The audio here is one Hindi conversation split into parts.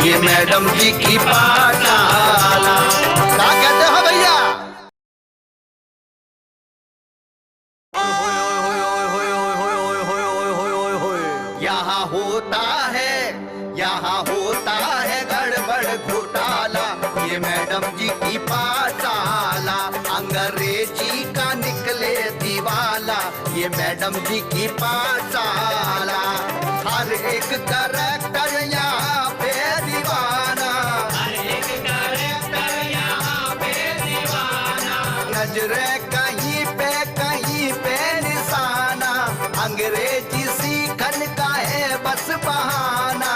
ये मैडम जी की पाठशाला। क्या कहते हो भैया? यहाँ होता है गड़बड़ घोटाला, ये मैडम जी की पाठशाला। अंग्रेजी का निकले दीवाला, ये मैडम जी की पाठशाला। हर एक कैरेक्टर यहाँ पे दीवाना, हर एक कैरेक्टर यहाँ पे दीवाना। नजरे कहीं पे निशाना, अंग्रेजी सीखन का है बस बहाना।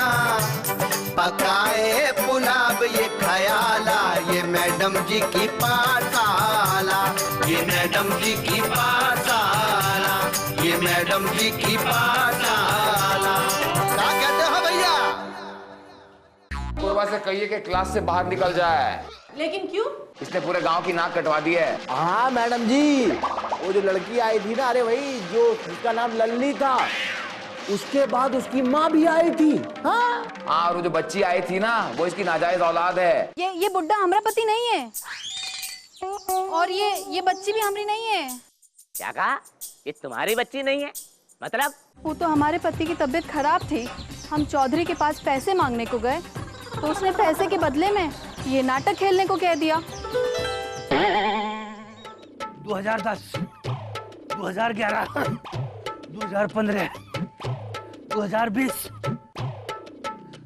पकाए पुलाव ये खयाला, ये मैडम जी की पाठशाला, ये मैडम जी की पाठशाला, ये मैडम जी की पाठशाला। क्या कहते हो भैया? पूर्वा से कहिए कि क्लास से बाहर निकल जाए। लेकिन क्यों? इसने पूरे गांव की नाक कटवा दी है। हाँ मैडम जी, वो जो लड़की आई थी ना, अरे वही जो जिसका नाम लल्ली था, उसके बाद उसकी माँ भी आई थी। हाँ और वो जो बच्ची आई थी ना, वो इसकी नाजायज औलाद है। ये बुड्ढा हमारा पति नहीं है, और ये बच्ची भी हमारी नहीं है। क्या कहा? ये तुम्हारी बच्ची नहीं है? मतलब? वो तो हमारे पति की तबीयत खराब थी, हम चौधरी के पास पैसे मांगने को गए, तो उसने पैसे के बदले में ये नाटक खेलने को कह दिया। 2010, 2011, 2015, 2020,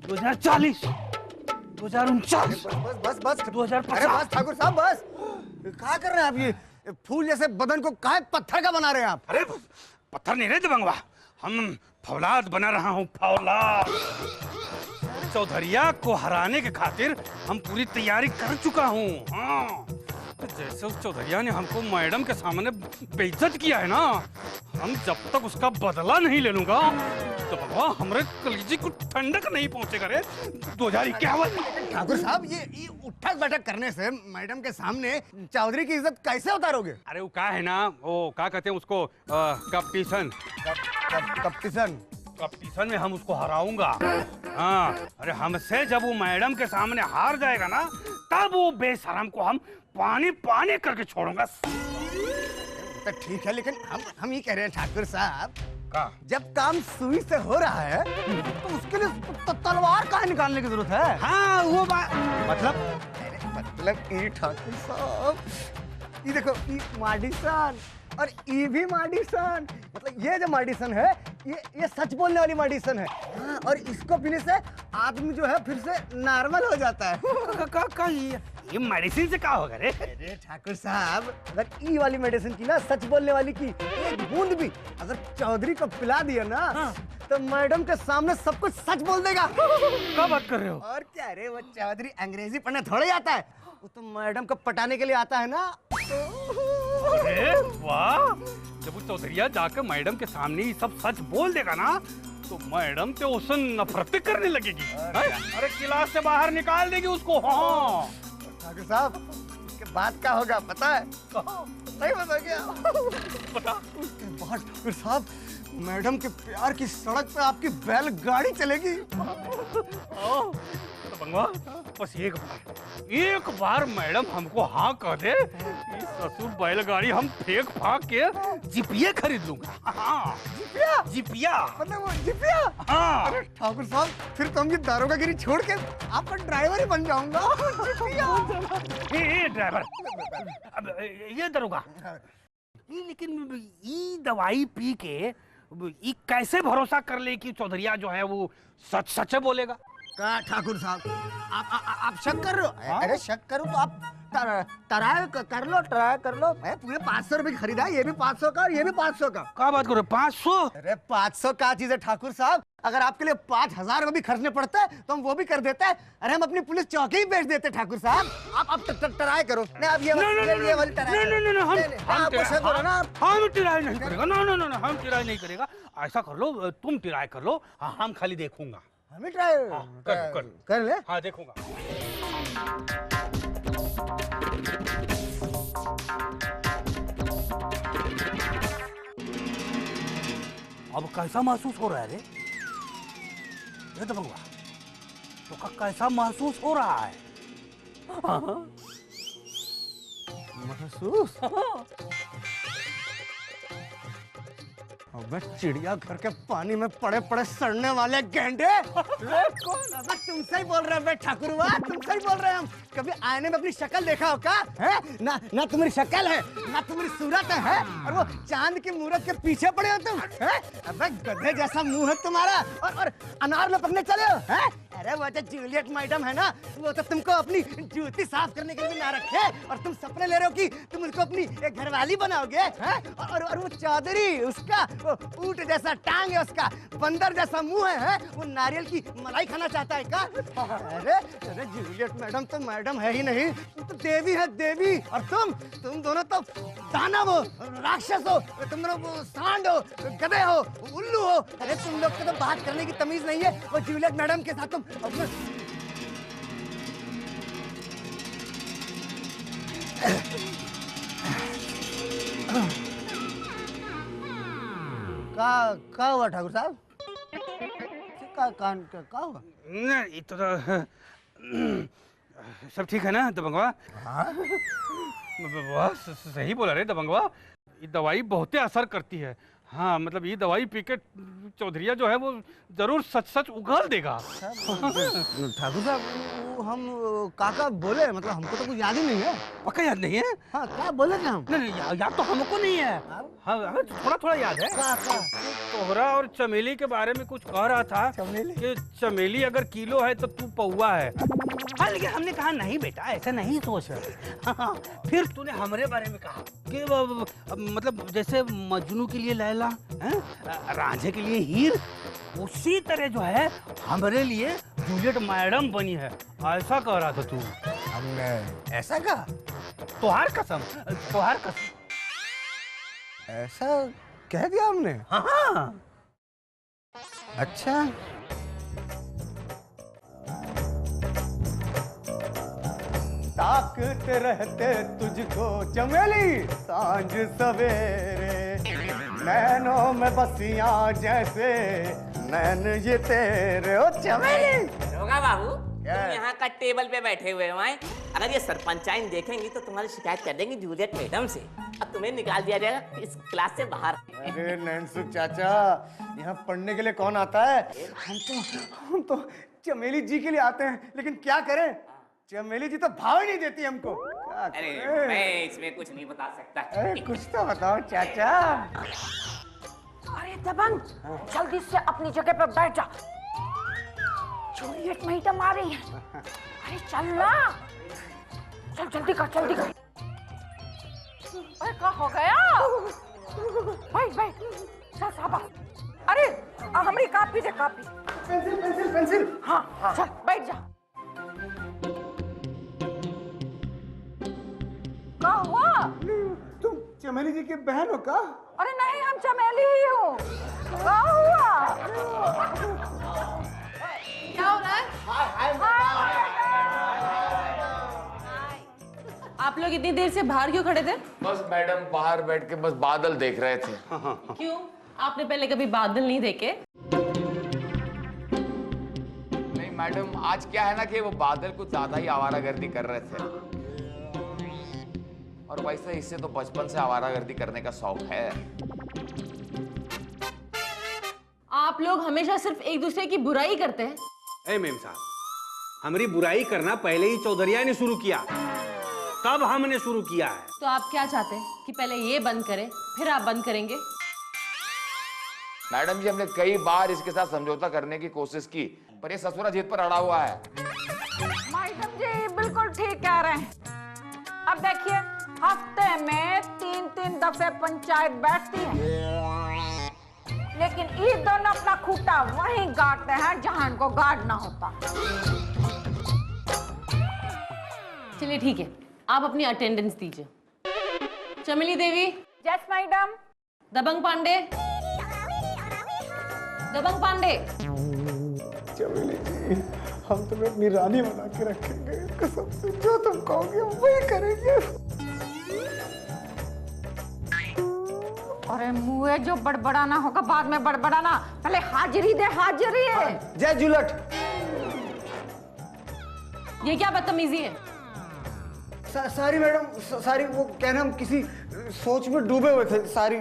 2040, 2049, बस 2050। अरे बस ठाकुर साहब बस। क्या कर रहे हैं आप? ये फूल जैसे बदन को काहे पत्थर का बना रहे हैं आप? अरे पत्थर नहीं रहे दबंगवा, हम फौलाद बना रहा हूँ, फौलाद। चौधरिया को हराने के खातिर हम पूरी तैयारी कर चुका हूँ। हाँ, तो जैसे उस चौधरिया ने हमको मैडम के सामने बेइज्जत किया है ना, हम जब तक उसका बदला नहीं ले लूंगा तो भगवान हमारे कलेजे को ठंडक नहीं पहुंचेगा रे। 2051। ठाकुर साहब, ये उठक बैठक करने से मैडम के सामने चौधरी की इज्जत कैसे उतारोगे? अरे वो क्या है ना, वो क्या कहते हैं उसको, कंपटीशन। कंपटीशन में हम उसको हराऊंगा। हाँ, अरे हमसे जब वो मैडम के सामने हार जाएगा ना, तब वो बेशरम को हम पानी पानी करके छोड़ूंगा। तो ठीक है, लेकिन हम ये कह रहे हैं ठाकुर साहब, का? जब काम सुई से हो रहा है तो उसके लिए तलवार काहे निकालने की जरूरत है? हाँ वो बात मतलब ये ठाकुर साहब, ये देखो, ये माडिसन और ये भी माडिसन, मतलब ये जो माडिसन है, ये सच बोलने वाली माडिसन है। हाँ, और इसको पीने से आदमी जो है फिर से नॉर्मल हो जाता है। ये मेडिसिन से क्या होगा रे? अरे ठाकुर साहब, अगर ई वाली मेडिसिन की ना, सच बोलने वाली की एक बूंद भी अगर चौधरी को पिला दिया ना, तो मैडम के सामने सब कुछ सच बोल देगा। क्या बात कर रहे हो? और क्या रे, वो चौधरी अंग्रेजी पढ़ने थोड़े आता है, वो तो मैडम को पटाने के लिए आता है ना। अरे वाह, जब वो चौधरिया जाकर मैडम के सामने ये सब सच बोल देगा ना, तो मैडम तो उससे नफरत करने लगेगी। अरे क्लास से बाहर निकाल देगी उसको। हाँ ठाकुर साहब, उसके बाद क्या होगा पता है? नहीं पता क्या? बता। उसके बाद ठाकुर साहब, मैडम के प्यार की सड़क पे आपकी बैलगाड़ी चलेगी। बंगवा, बस एक बार मैडम हमको हाँ कह दे, इस ससुर बैलगाड़ी हम फेंक फाक के जीपिया खरीद लूंगा। हाँ, जीपिया मतलब वो जिपिया? हाँ। अरे ठाकुर साहब, फिर तो हम ये दारोगागिरी छोड़ के आपका ड्राइवर ही बन जाऊंगा। ये ड्राइवर, अब ये दरोगा, लेकिन ये दवाई पी के ये कैसे भरोसा कर ले कि चौधरिया जो है वो सच सच बोलेगा? क्या ठाकुर साहब, आप शक कर रहे हो? अरे शक करो तो आप ट्राई कर लो। पूरे 500 रुपए की खरीदा, ये भी 500 का और ये भी 500 का। क्या बात करो, 500? अरे 500 का चीज है ठाकुर साहब, अगर आपके लिए 5000 रुपए भी खर्चने पड़ते हैं तो हम वो भी कर देते हैं। अरे हम अपनी पुलिस चौकी ही बेच देते ठाकुर साहब। आप ट्राई करो। नहीं, आप ये वाली ट्राई नहीं, हम ट्राई नहीं करेगा। ना, हम ट्राई नहीं करेगा। ऐसा कर लो, तुम ट्राई कर लो, हम खाली देखूंगा। हमें ट्राई कर ले। हाँ, देखूंगा। अब कैसा महसूस हो रहा है रे? ये तो का कैसा महसूस हो रहा है? महसूस? अबे चिड़ियाघर के पानी में पड़े पड़े सड़ने वाले गेंडे। कौन? अबे तुमसे ही बोल रहे हैं ठाकुरवा, तुमसे ही बोल रहे हैं हम। कभी आईने में अपनी शक्ल देखा हो क्या? है ना तुम्हारी शक्ल है ना तुम्हारी सूरत है और वो चांद की मूरत के पीछे पड़े हो तुम। है अबे गधे जैसा मुंह है तुम्हारा और अनार लपकने चले हो। है अरे वो जो जूलियट मैडम है ना, वो तो तुमको अपनी जूती साफ करने के लिए ना रखे और तुम सपने ले रहे हो कि तुम उसको अपनी एक घरवाली बनाओगे। हैं और वो चौधरी, उसका वो ऊंट जैसा टांग है, उसका बंदर जैसा मुंह है, वो नारियल की मलाई खाना चाहता है क्या? अरे जूलियट मैडम तो मैडम है ही नहीं, तो देवी है देवी। और तुम दोनों तो दानव हो, राक्षस हो, तुम दोनों सांड हो, गधे हो, उल्लू हो। अरे तुम लोग को तो बात करने की तमीज नहीं है। वो जूलियट मैडम के साथ तुम अपने का हुआ ठाकुर साहब? का हुआ? नहीं तो सब ठीक है ना दबंगवा? हाँ? सही बोला रे दबंगवा, ये दवाई बहुत असर करती है। हाँ मतलब ये दवाई पी के चौधरिया जो है वो जरूर सच सच उगल देगा। ठाकुर साहब हम काका बोले, मतलब हमको तो कुछ याद ही नहीं है। पक्का याद नहीं है? हाँ क्या बोले थे हम? नहीं याद तो हमको नहीं है। हाँ हमें थोड़ा थोड़ा याद है। तोहरा और चमेली के बारे में कुछ कह रहा था। चमेली? कि चमेली अगर किलो है तो तू पौवा है। हाँ लेकिन हमने कहा नहीं बेटा ऐसा नहीं सोच। हाँ, फिर तूने हमारे बारे में कहा कि मतलब जैसे मजनू के लिए लैला, रांझे के लिए हीर, उसी तरह जो है हमारे लिए जूलियट मैडम बनी है, ऐसा कह रहा था तू। हमने ऐसा कहा? तोहार कसम, तोहार कसम। ऐसा कह दिया हमने? हाँ अच्छा ताकते रहते तुझको चमेली सांझ सवेरे, नैनों में बसियां जैसे नैन ये तेरे। ओ चमेली रोगा बाबू, तुम यहाँ का टेबल पे बैठे हुए हो। अगर ये सरपंचाइन देखेंगी तो तुम्हारी शिकायत कर देंगी जूलियट मैडम से और तुम्हें निकाल दिया जाएगा इस क्लास से बाहर। अरे नैनसुख चाचा, यहाँ पढ़ने के लिए कौन आता है? हम तो चमेली जी के लिए आते हैं, लेकिन क्या करें, चमेली जी तो भाव ही नहीं देती हमको। क्या अरे करें? मैं इसमें कुछ नहीं बता सकता। अरे कुछ तो बताओ चाचा। अरे दबंग, जल्दी से अपनी जगह पर बैठ जा। जूलियट मैडम आ रही है। अरे चल ना, चल जल्दी कर जल्दी कर। अरे क्या हो गया? बैठ बैठ, चल शाबाश। अरे हमारी कॉपी दे, कॉपी। Pencil pencil pencil. हाँ चल बैठ जा। क्या हुआ? तुम चमेली जी की बहन हो का? अरे नहीं, हम चमेली ही हूँ। क्या हुआ? क्या हो रहा है? आप लोग इतनी देर से बाहर क्यों खड़े थे? बस मैडम बाहर बैठ के बस बादल देख रहे थे। क्यों? आपने पहले कभी बादल नहीं देखे? नहीं मैडम, आज क्या है ना कि वो बादल कुछ ज्यादा ही आवारागर्दी कर रहे थे, और वैसे इससे तो बचपन से आवारागर्दी करने का शौक है। आप लोग हमेशा सिर्फ एक दूसरे की बुराई करते हैं। ए मेम साहब, हमारी बुराई करना पहले ही चौधरिया ने शुरू किया, तब हमने शुरू किया है। तो आप क्या चाहते हैं कि पहले ये बंद करें फिर आप बंद करेंगे? मैडम जी, हमने कई बार इसके साथ समझौता करने की कोशिश की, पर ये ससुरा जिद पर अड़ा हुआ है। मैडम जी बिल्कुल ठीक कह रहे हैं। अब देखिए, हफ्ते में 3-3 दफे पंचायत बैठती है, लेकिन ये दोनों अपना खूंटा वहीं गाड़ते हैं जहां इनको गाड़ना होता। चलिए ठीक है, आप अपनी अटेंडेंस दीजिए। चमेली देवी। Yes madam. दबंग पांडे। दबंग पांडे। चमेली जी, हम तुम्हें अपनी रानी बना के रखेंगे, कसम से जो तुम कहोगे वही करेंगे। अरे मुँह जो बड़बड़ाना होगा बाद में बड़बड़ाना, पहले हाजिरी दे हाजिरी है। जय जूलियट। ये क्या बदतमीजी है? सारी मैडम, सारी, वो क्या नाम, किसी सोच में डूबे हुए थे, सारी।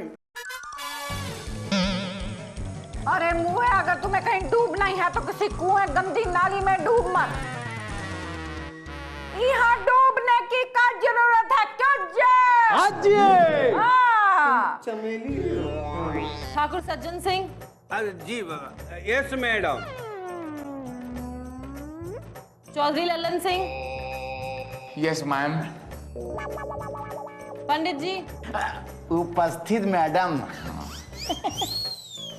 अरे मुँह, अगर तुम्हें कहीं डूबना ही है तो किसी कुएं गंदी नाली में डूब मत। यहाँ डूबने की क्या जरूरत है? चमेली। ठाकुर सज्जन सिंह। जी yes madam. Chaudhary Lalan Singh. Yes ma'am. Pandit ji. उपस्थित मैडम।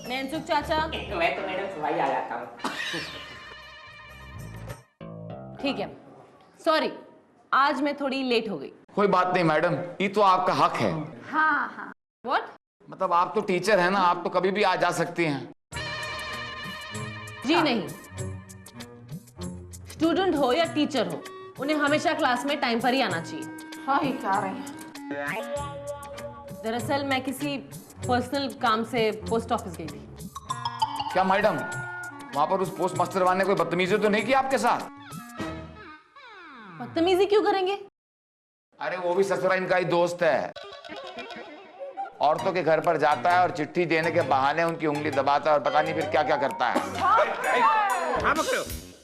नैनसुख चाचा। मैं तो मैडम सुबह ही आ जाता हूँ। ठीक है, सॉरी, आज मैं थोड़ी लेट हो गई। कोई बात नहीं मैडम, ये तो आपका हक है। हाँ। व्हाट? मतलब आप तो टीचर हैं ना, आप तो कभी भी आ जा सकती हैं। जी नहीं, स्टूडेंट हो या टीचर हो, उन्हें हमेशा क्लास में टाइम पर ही आना चाहिए। हाँ ही क्या रहे हैं? दरअसल मैं किसी पर्सनल काम से पोस्ट ऑफिस गई थी। क्या मैडम, वहां पर उस पोस्ट मास्टर वाले ने कोई बदतमीजी तो नहीं की आपके साथ? बदतमीजी क्यों करेंगे? अरे वो भी ससुरा इनका ही दोस्त है। औरतों के घर पर जाता है और चिट्ठी देने के बहाने उनकी उंगली दबाता है और पता नहीं फिर क्या क्या करता है। हाँ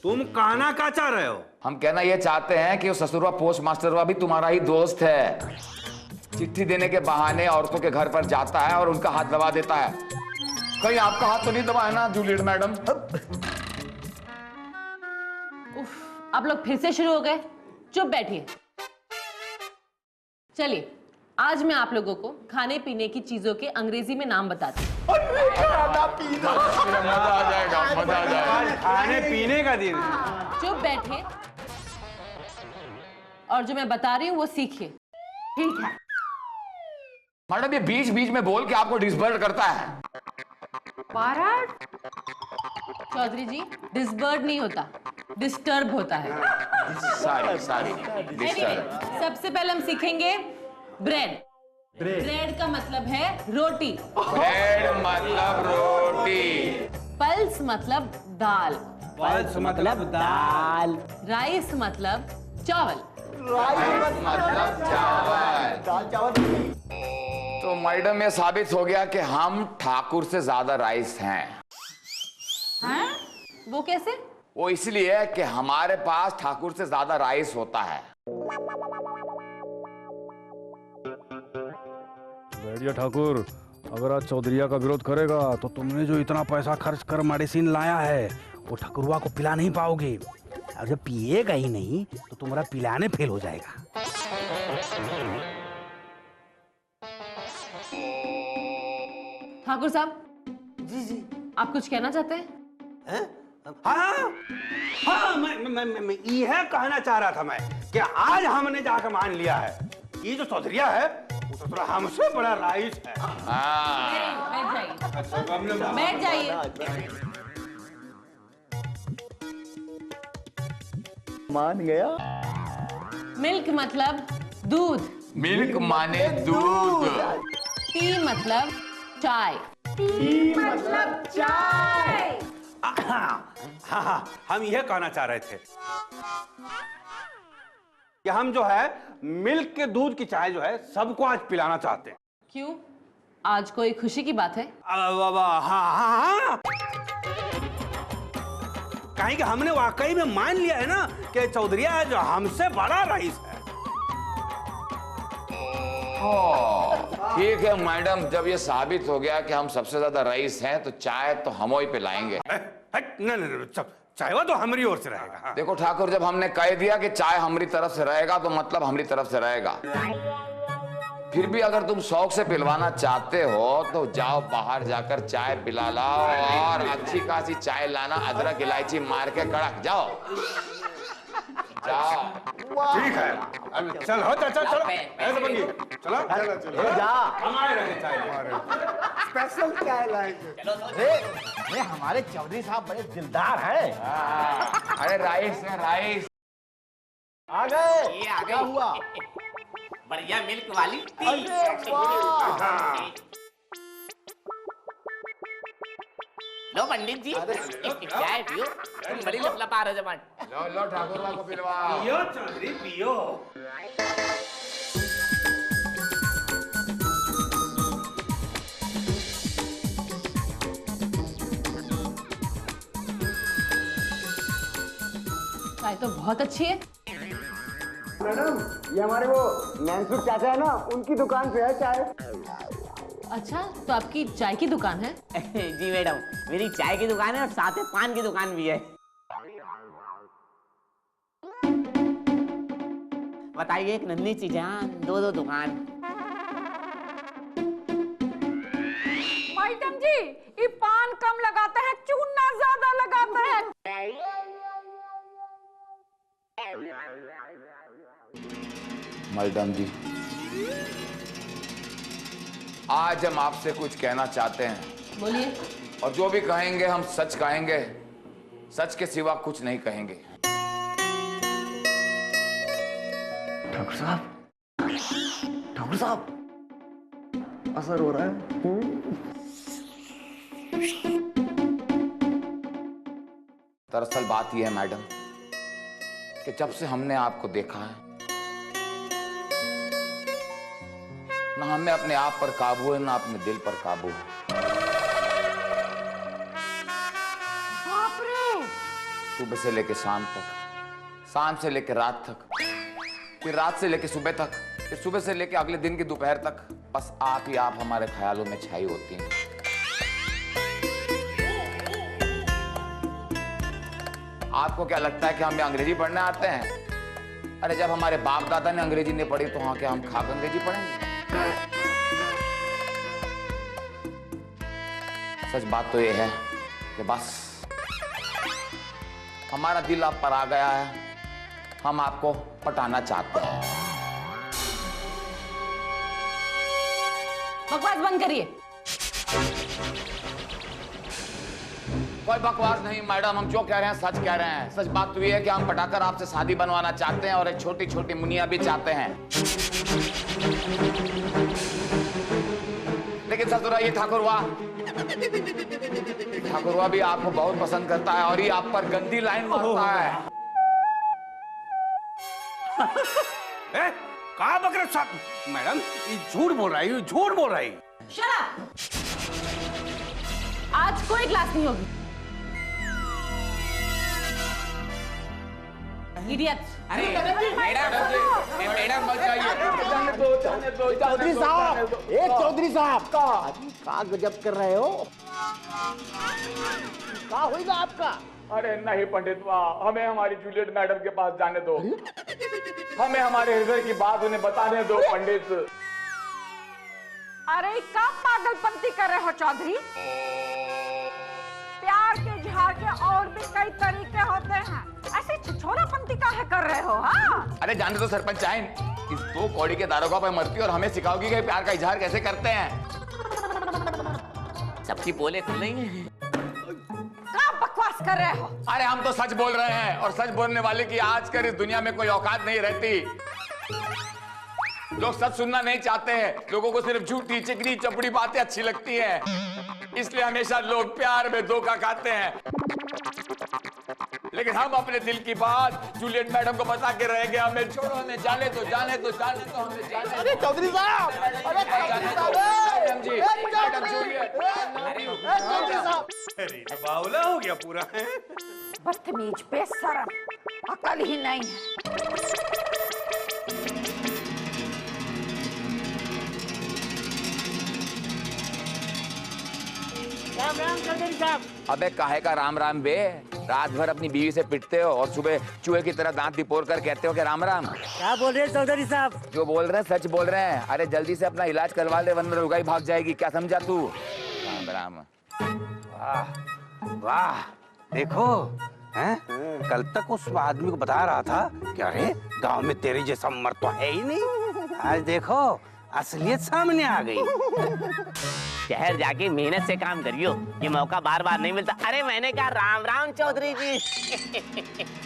तुम कहना क्या चाह रहे हो? हम कहना ये चाहते हैं कि वो ससुरवा पोस्ट मास्टरवा भी तुम्हारा ही दोस्त है। चिट्ठी देने के बहाने औरतों के घर पर जाता है और उनका हाथ दबा देता है। कहीं आपका हाथ तो नहीं दबा है ना जूलियट मैडम? उफ, आप लोग फिर से शुरू हो गए। चुप बैठिए। चलिए, आज मैं आप लोगों को खाने पीने की चीजों के अंग्रेजी में नाम बताती हूँ। मजा आ जाएगा, मजा आ जाएगा। खाने पीने का दिन। चुप बैठिए और जो मैं बता रही हूँ वो सीखिए। ठीक है मैडम, ये बीच बीच में बोल के आपको डिस्बर्ड करता है। चौधरी जी, डिसबर्ड नहीं होता, डिस्टर्ब होता है। सारी Anyway, सबसे पहले हम सीखेंगे ब्रेड। ब्रेड का मतलब है रोटी। ब्रेड मतलब रोटी। पल्स मतलब दाल। पल्स मतलब दाल। राइस मतलब चावल। मतलब चावल। तो मैडम, ये साबित हो गया कि हम ठाकुर से ज्यादा राइस हैं। हैं? वो कैसे? वो इसलिए कि हमारे पास ठाकुर से ज्यादा राइस होता है। बैठिए ठाकुर, अगर आज चौधरिया का विरोध करेगा तो तुमने जो इतना पैसा खर्च कर मेडिसिन लाया है वो ठाकुरवा को पिला नहीं पाओगे, और जब पिएगा ही नहीं तो तुम्हारा पिलाने फेल हो जाएगा। ठाकुर साहब। जी, आप कुछ कहना चाहते हैं? हाँ, मैं यह कहना चाह रहा था मैं कि आज हमने जाकर मान लिया है ये जो चौधरिया है वो ससुरा हमसे बड़ा राइस है। बैठ जाइए। मान गया। मिल्क मतलब दूध। मिल्क माने दूध। टी मतलब चाय। हाँ, हम यह कहना चाह रहे थे कि हम जो है मिल्क के दूध की चाय जो है सबको आज पिलाना चाहते हैं। क्यों? आज कोई खुशी की बात है? हाँ। कहीं कि हमने वाकई में मान लिया है ना कि चौधरिया जो हमसे बड़ा रईस है। ठीक है मैडम, जब ये साबित हो गया कि हम सबसे ज्यादा रईस हैं तो चाय तो हम ही पिलाएंगे। नहीं, चाय वो तो हमारी ओर से रहेगा। देखो ठाकुर, जब हमने कह दिया कि चाय हमारी तरफ से रहेगा तो मतलब हमारी तरफ से रहेगा। फिर भी अगर तुम शौक से पिलवाना चाहते हो तो जाओ बाहर जाकर चाय पिला लाओ, और अच्छी खासी चाय लाना, अदरक इलायची मार के कड़क। जाओ जाओ। ठीक है, चल हो चाचा, चलो ऐसे बंगी, चलो जा। हम आए रहे चाय स्पेशल चाय लाएंगे। अरे हमारे चौधरी साहब बड़े दिलदार हैं। अरे राइस है, राइस आ गए। ये आ क्या गई। हुआ? बढ़िया मिल्क वाली टी। अरे वाह। लो पंडित जी चाय पियो, तुम बड़ी लपलपा रहे जमान। लो लो ठाकुरवा को पिलवाओ। पियो चौधरी पियो। चाय तो बहुत अच्छी है। मैडम, ये हमारे वो मैनसूर चाचा है ना, उनकी दुकान पे है चाय। अच्छा, तो आपकी चाय की दुकान है? जी मैडम, मेरी चाय की दुकान है और साथ में पान की दुकान भी है। बताइए, एक नन्ही सी जान, दो दुकान। मैडम जी, ये पान कम लगाते हैं, चूना ज्यादा लगाते हैं। मैडम जी, आज हम आपसे कुछ कहना चाहते हैं। बोलिए। और जो भी कहेंगे हम सच कहेंगे, सच के सिवा कुछ नहीं कहेंगे। ठाकुर साहब, असर हो रहा है। दरअसल बात यह है मैडम कि जब से हमने आपको देखा है, ना हमें अपने आप पर काबू है, ना अपने दिल पर काबू है। बाप रे! सुबह से लेके शाम तक, शाम से लेके रात तक, फिर रात से लेके सुबह तक, फिर सुबह से लेके अगले दिन की दोपहर तक, बस आप ही आप हमारे ख्यालों में छाई होती हैं। आपको क्या लगता है कि हमें अंग्रेजी पढ़ने आते हैं? अरे जब हमारे बाप दादा ने अंग्रेजी नहीं पढ़ी तो हाँ क्या हम खाक अंग्रेजी पढ़ेंगे? सच बात तो ये है कि बस हमारा दिल आप पर आ गया है, हम आपको पटाना चाहते हैं। बकवास बंद करिए। कोई बकवास नहीं मैडम, हम जो कह रहे हैं सच कह रहे हैं। सच बात तो ये है कि हम पटाकर आपसे शादी बनवाना चाहते हैं और एक छोटी छोटी मुनिया भी चाहते हैं। लेकिन ससुरा ये ठाकुरवा भी आपको बहुत पसंद करता है और ये आप पर गंदी लाइन मारता है। कहा बकरा साहब? मैडम, ये झूठ बोल रहा है, झूठ बोल रहा है। Shut up! आज कोई क्लास नहीं होगी। Idiots! अरे मैडम मत जाइए। चौधरी साहब, चौधरी साहब का गजब कर रहे हो? क्या होगा आपका? अरे नहीं पंडित वाह, हमें हमारी जूलियट मैडम के पास जाने दो। हमें हमारे हृदय की बात उन्हें बताने दो पंडित। अरे क्या पागलपंती कर रहे हो चौधरी? प्यार के इजहार के और भी कई तरीके होते हैं, ऐसे छिछोरापंती काहे कर रहे हो? हाँ, अरे जाने दो सरपंच आइन, इस दो कौड़ी के दारोगा पे मरती और हमें सिखाओगी कि प्यार का इजहार कैसे करते हैं। सबकी बोले खुल रही हैं। क्या बकवास कर रहे हो? अरे हम तो सच बोल रहे हैं और सच बोलने वाले की आजकल इस दुनिया में कोई औकात नहीं रहती। लोग सच सुनना नहीं चाहते हैं, लोगों को सिर्फ झूठी चिकनी चपड़ी बातें अच्छी लगती हैं, इसलिए हमेशा लोग प्यार में धोखा खाते हैं। लेकिन हम अपने दिल की बात जूलियट मैडम को बता के रहेंगे। हमें छोड़ो, हमें जाने दो, जाने दो, जाने दो, हमें जाने दो। अरे चौधरी साहब, अरे चौधरी साहब, मैडम जी, मैडम जूलियट, चौधरी साहब, अरे बावला हो गया पूरा है। बदतमीज, बेशरम, अकल ही नहीं है। राम राम चौधरी साहब। अबे काहे का राम राम बे? रात भर अपनी बीवी से पिटते हो और सुबह चूहे की तरह दांत तिपोर कर कहते हो कि राम राम। क्या बोल रहे हैं चौधरी साहब? जो बोल रहे हैं सच बोल रहे हैं। अरे जल्दी से अपना इलाज करवा ले वरना रुगाई भाग जाएगी। क्या समझा तू? राम राम। वाह वाह, देखो हैं? कल तक उस आदमी को बता रहा था कि अरे गांव में तेरे जैसा मर्द तो है ही नहीं। आज देखो असलियत सामने आ गई। शहर जाके मेहनत से काम करियो, ये मौका बार बार नहीं मिलता। अरे मैंने कहा राम राम चौधरी जी।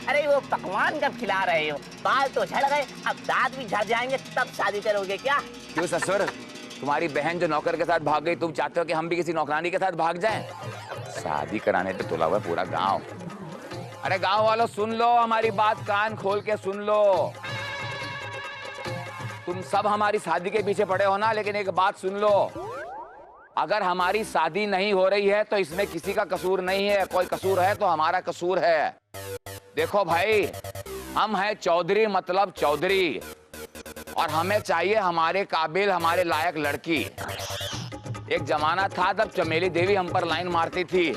अरे वो पकवान कब खिला रहे हो? बाल तो झड़ गए, अब दांत भी झड़ जाएंगे, तब शादी करोगे क्या? क्यों ससुर, तुम्हारी बहन जो नौकर के साथ भाग गई, तुम चाहते हो कि हम भी किसी नौकरानी के साथ भाग जाएं? शादी कराने पे तुला हुआ पूरा गांव। अरे गांव वालों सुन लो, हमारी बात कान खोल के सुन लो। तुम सब हमारी शादी के पीछे पड़े हो ना, लेकिन एक बात सुन लो, अगर हमारी शादी नहीं हो रही है तो इसमें किसी का कसूर नहीं है, कोई कसूर है तो हमारा कसूर है। देखो भाई, हम हैं चौधरी मतलब चौधरी, और हमें चाहिए हमारे काबिल हमारे लायक लड़की। एक जमाना था तब चमेली देवी हम पर लाइन मारती थी,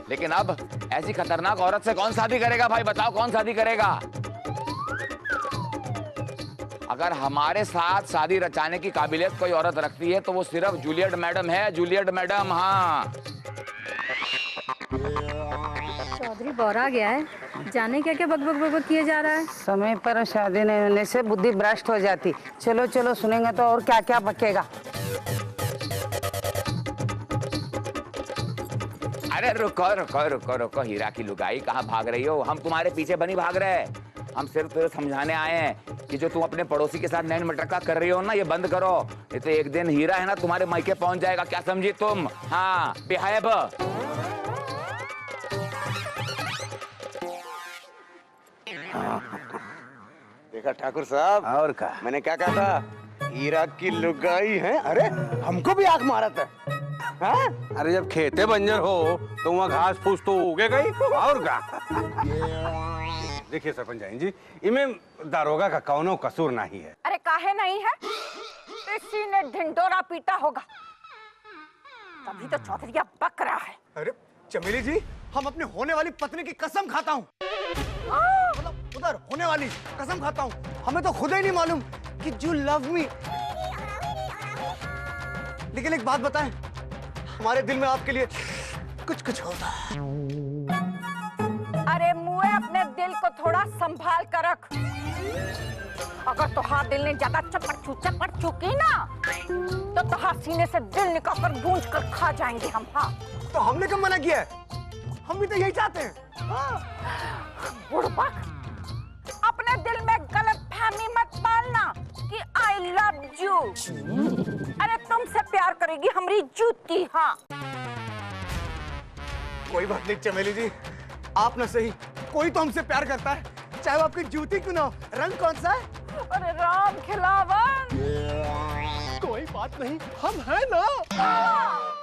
लेकिन अब ऐसी खतरनाक औरत से कौन शादी करेगा भाई, बताओ कौन शादी करेगा? अगर हमारे साथ शादी रचाने की काबिलियत कोई औरत रखती है तो वो सिर्फ जूलियट मैडम है, जूलियट मैडम। हाँ, चौधरी बौरा गया है, जाने क्या क्या बकबक बकबक किए जा रहा है। समय पर शादी नहीं होने से बुद्धि भ्रष्ट हो जाती। चलो चलो सुनेंगे तो और क्या क्या बकेगा। अरे रुको रुको रुको रुको, हीरा की लुगाई कहाँ भाग रही हो? हम तुम्हारे पीछे बनी भाग रहे, हम सिर्फ तुझे समझाने आए हैं कि जो तुम अपने पड़ोसी के साथ नैन मटका कर रही हो ना, ये बंद करो, नहीं तो एक दिन हीरा है ना तुम्हारे मायके पहुंच जाएगा। क्या समझी तुम? हाँ, बिहेव। देखा ठाकुर साहब, और का मैंने क्या कहा था? हीरा की लुगाई है। अरे हमको भी आंख मारा था। हाँ? अरे जब खेते बंजर हो तो वहाँ घास फूस तो उगेगा ही, और का। देखिए सरपंच जी, इनमें दारोगा का कौनो कसूर नहीं है। अरे काहे नहीं है? किसी ने ढिंडोरा पीटा होगा, तभी तो चौधरिया बक रहा है। अरे चमेली जी, हम अपने होने वाली पत्नी की कसम खाता हूँ, मतलब उधर होने वाली कसम खाता हूँ, हमें तो खुद ही नहीं मालूम कि यू लव मी। लेकिन एक बात बताएं, हमारे दिल में आपके लिए कुछ कुछ होता है। अरे मुए, अपने दिल को थोड़ा संभाल कर रख। अगर तुहार दिल ने ज्यादा चपड़ चुकी ना, तो तुहार सीने से दिल निकाल कर गूंज कर खा जाएंगे हम। हाँ, तो हमने कब मना किया है? हम भी तो यही चाहते हैं। हाँ। बुड़बक, अपने दिल में गलत फहमी मत पालना कि आई लव यू। अरे तुमसे प्यार करेगी हमारी जूती। हाँ, कोई बात नहीं चमेली जी, आप ना सही, कोई तो हमसे प्यार करता है, चाहे वो आपकी जूती क्यों ना हो। रंग कौन सा है? अरे राम खिलावन। कोई बात नहीं, हम हैं ना। हाँ।